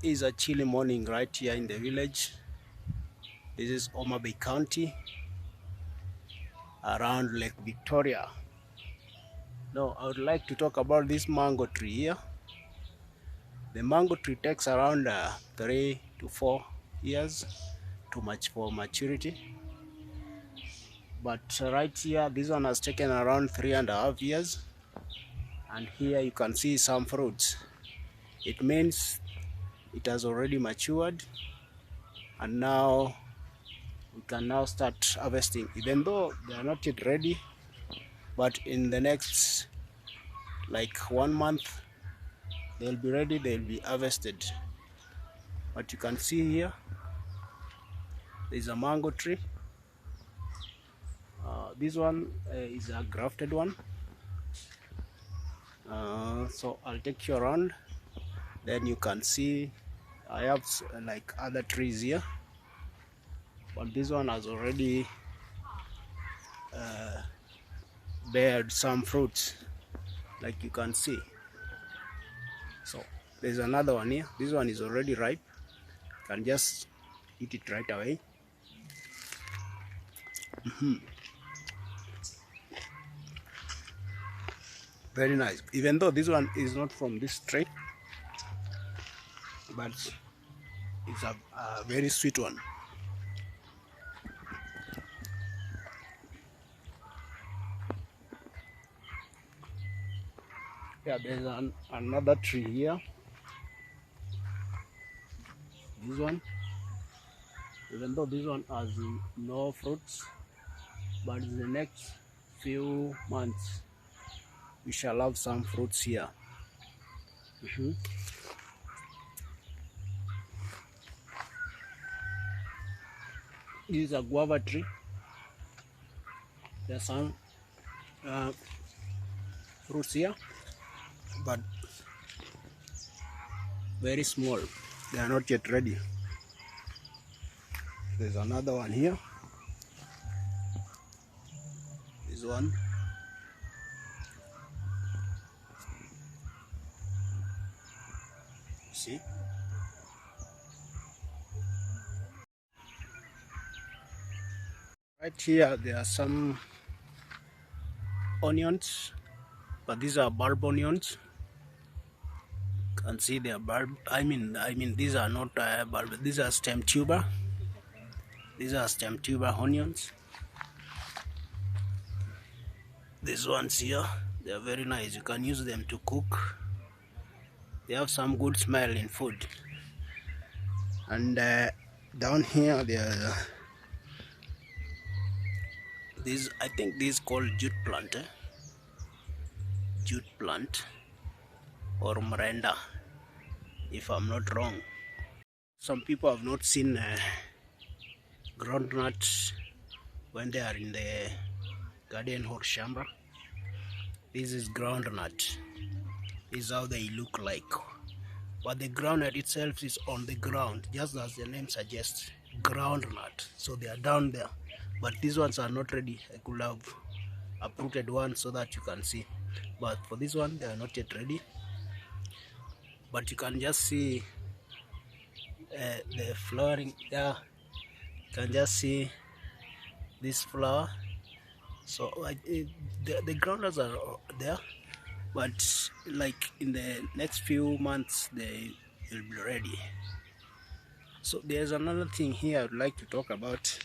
is a chilly morning right here in the village. This is Homa Bay County, around Lake Victoria. Now, I would like to talk about this mango tree here. The mango tree takes around 3 to 4 years to maturity. But right here, this one has taken around 3.5 years. And here you can see some fruits. It means it has already matured, and now we can now start harvesting, even though they are not yet ready. But in the next like 1 month, they'll be ready, they'll be harvested. But you can see here, there's a mango tree. This one is a grafted one. So I'll take you around, then you can see I have like other trees here, but this one has already bared some fruits, like you can see. So there's another one here. This one is already ripe. You can just eat it right away. Very nice. Even though this one is not from this tree, but it's a very sweet one. Yeah, there's another tree here. This one, even though this one has no fruits, but in the next few months we shall have some fruits here. This is a guava tree. There's some fruits here, but very small. They are not yet ready. There's another one here. This one. See? Right here there are some onions, but these are bulb onions. You can see they are bulb. I mean these are not bulb. These are stem tuber. These are stem tuber onions. These ones here, they are very nice. You can use them to cook. They have some good smell in food. And down here there are this, I think this is called jute plant. Jute plant or Miranda, if I'm not wrong. Some people have not seen groundnut when they are in the garden or shamba. This is groundnut. This is how they look like. But the groundnut itself is on the ground, just as the name suggests, groundnut. So they are down there. But these ones are not ready. I could have uprooted one so that you can see. But for this one, they are not yet ready. But you can just see the flowering there. You can just see this flower. So the groundnuts are there, but like in the next few months they will be ready. So there's another thing here I would like to talk about.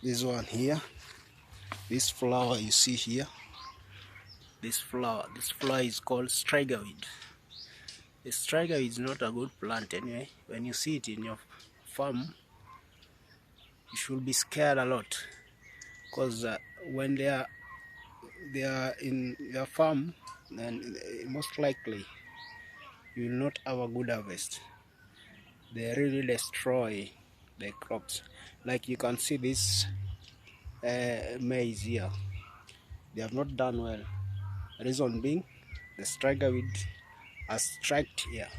This one here, this flower you see here, this flower is called strigaweed. The strigaweed is not a good plant anyway. When you see it in your farm, you should be scared a lot, because when they are in your farm, then most likely you will not have a good harvest. They really destroy the crops. Like you can see this maize here, they have not done well. Reason being, the strigaweed has struck here.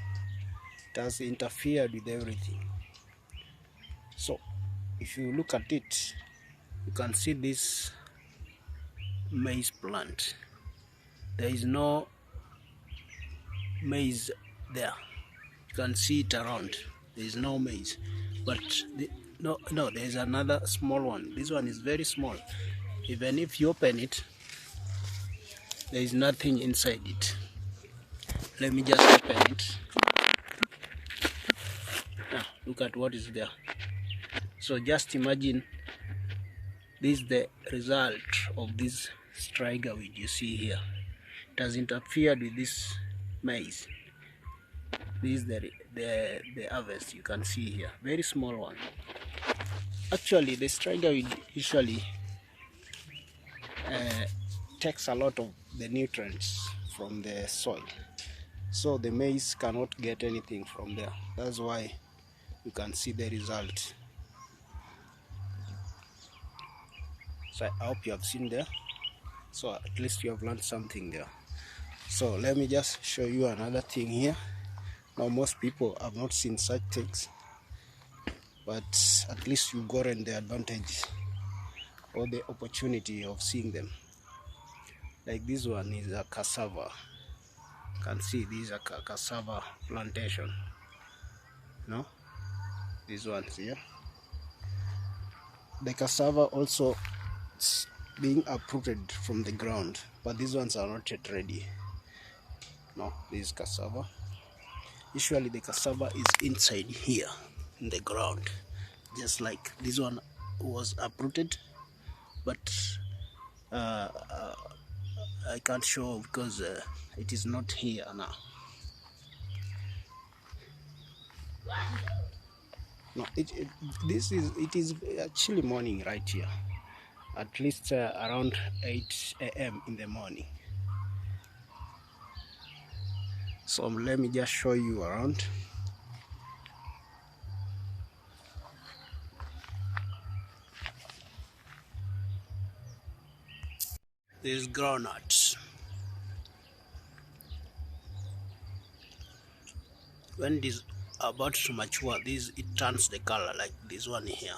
It has interfered with everything. So if you look at it, you can see this maize plant. There is no maize there. You can see it around. There is no maize, but no, there is another small one. This one is very small. Even if you open it, there is nothing inside it. Let me just open it. Now, look at what is there. So just imagine this is the result of this striga weed you see here. It has interfered with this maize. This is the harvest you can see here. Very small one. Actually, the striga weed usually takes a lot of the nutrients from the soil, so the maize cannot get anything from there. That's why you can see the result. So I hope you have seen there, so at least you have learned something there. So let me just show you another thing here. Now most people have not seen such things, but at least you've gotten the advantage or the opportunity of seeing them. Like this one is a cassava. You can see this is a cassava plantation. No, these ones here. The cassava also being uprooted from the ground, but these ones are not yet ready. No, this is cassava. Usually the cassava is inside here in the ground, just like this one was uprooted, but I can't show because it is not here now. No, it is actually morning right here, at least around 8 a.m. in the morning. So let me just show you around. These groundnuts. When this about to mature, it turns the color like this one here.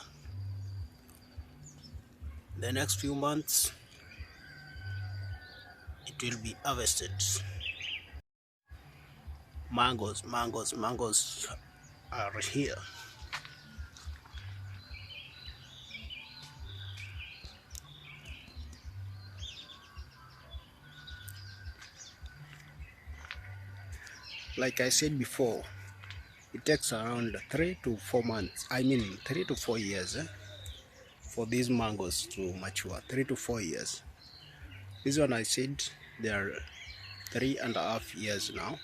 The next few months it will be harvested. Mangoes are here. Like I said before, it takes around 3 to 4 months, 3 to 4 years for these mangoes to mature. 3 to 4 years. This one I said they are 3.5 years now,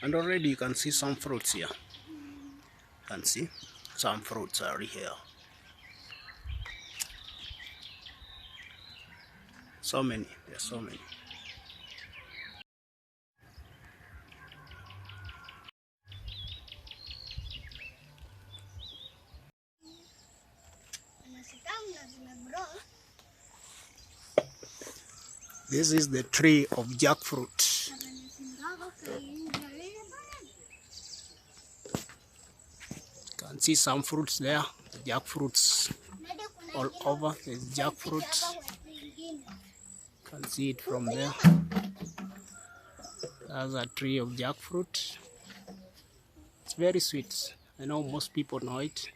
and already you can see some fruits here. You can see some fruits are here. So many, there's so many. This is the tree of jackfruit. You can see some fruits there, jackfruits all over. There's jackfruit. You can see it from there. There's a tree of jackfruit. It's very sweet. I know most people know it.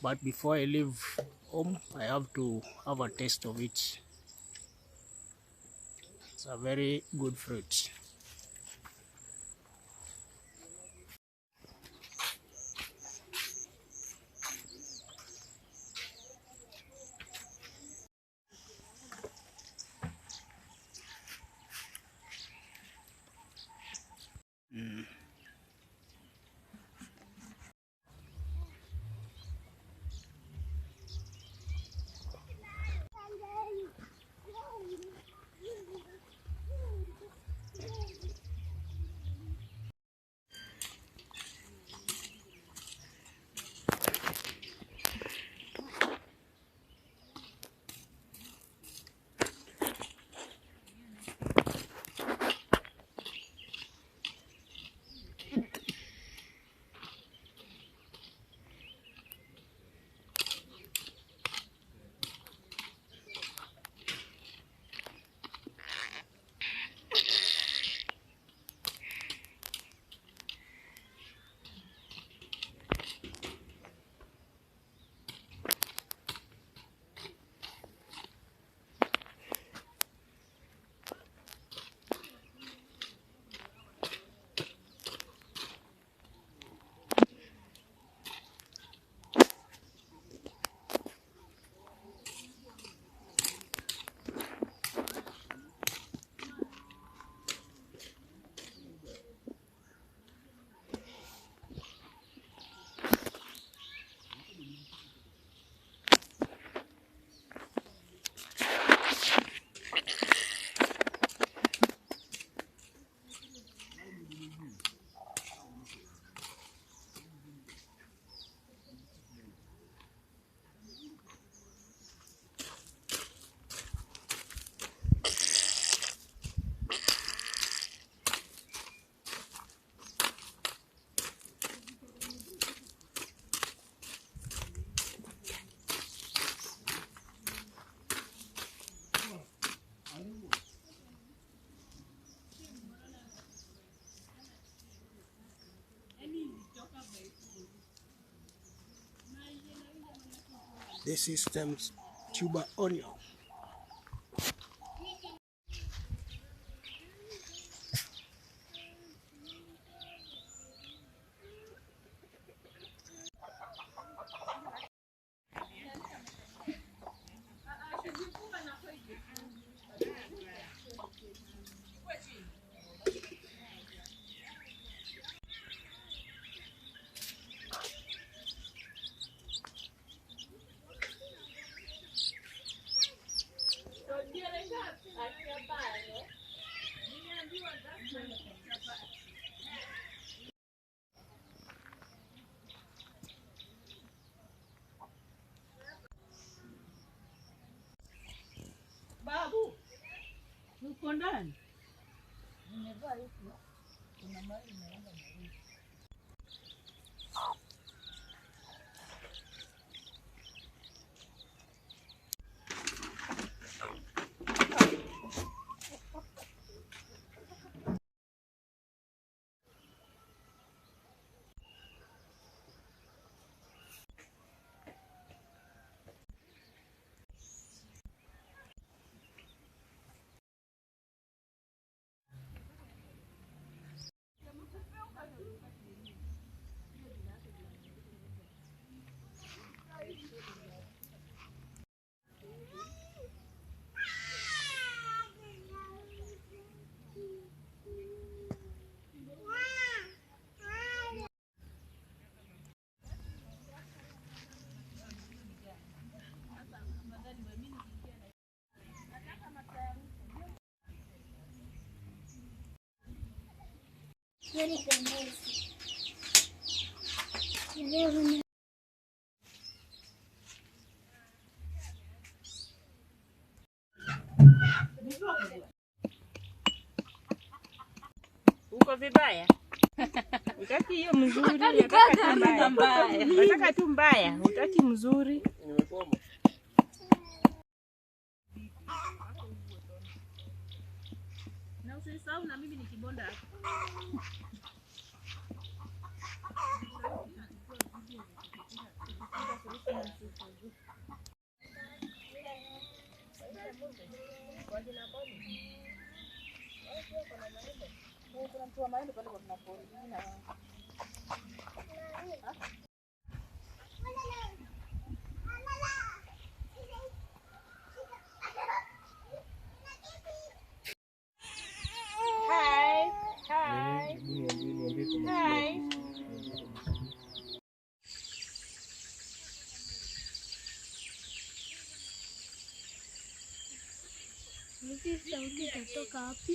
But before I leave home, I have to have a taste of it. It's a very good fruit. This is stems tuber onion. Babu, uko ndani? Nimevaa hivi. Kuna mali inaenda mbali. Uko vibaya? Utaki hiyo mzuri, unataka mbaya. Unataka tu mbaya, utaki mzuri. Nimekoma. Na usisahau na mimi ni kibonda hapa. Sauti itatoka wapi?